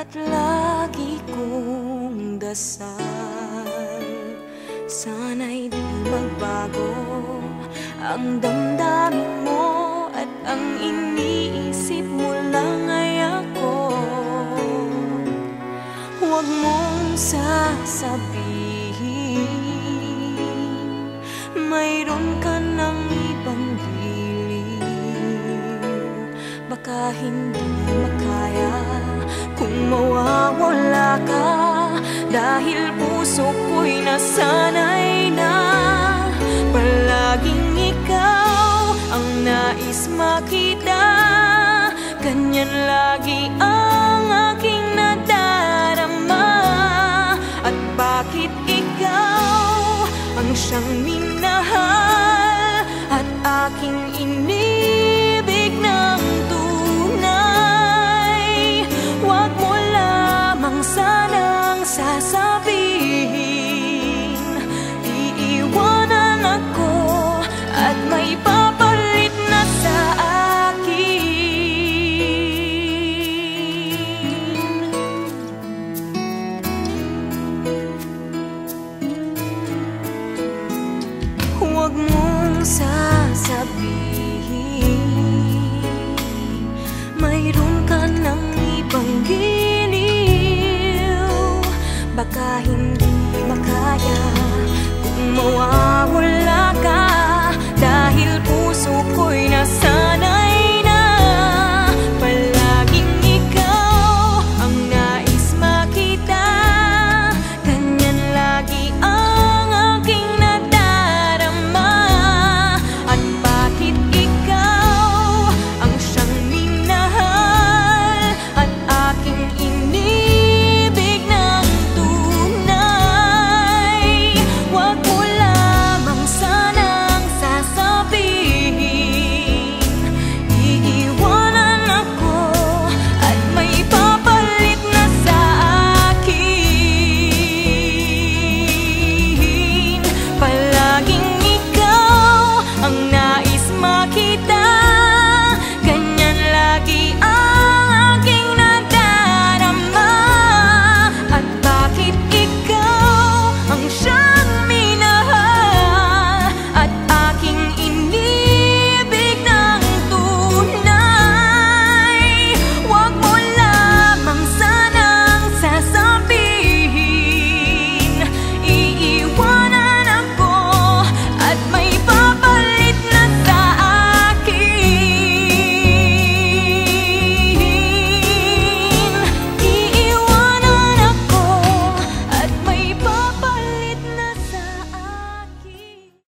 at lagi kong dasal, sana'y di magbago ang damdamin mo at ang iniisip mo lang ay ako. Huwag mong sasabihin mayroon ka ng ibang giliw. Baka hindi makaya kung mawawala ka, dahil puso ko'y nasanay na palaging ikaw ang nais makita. Ganyan lagi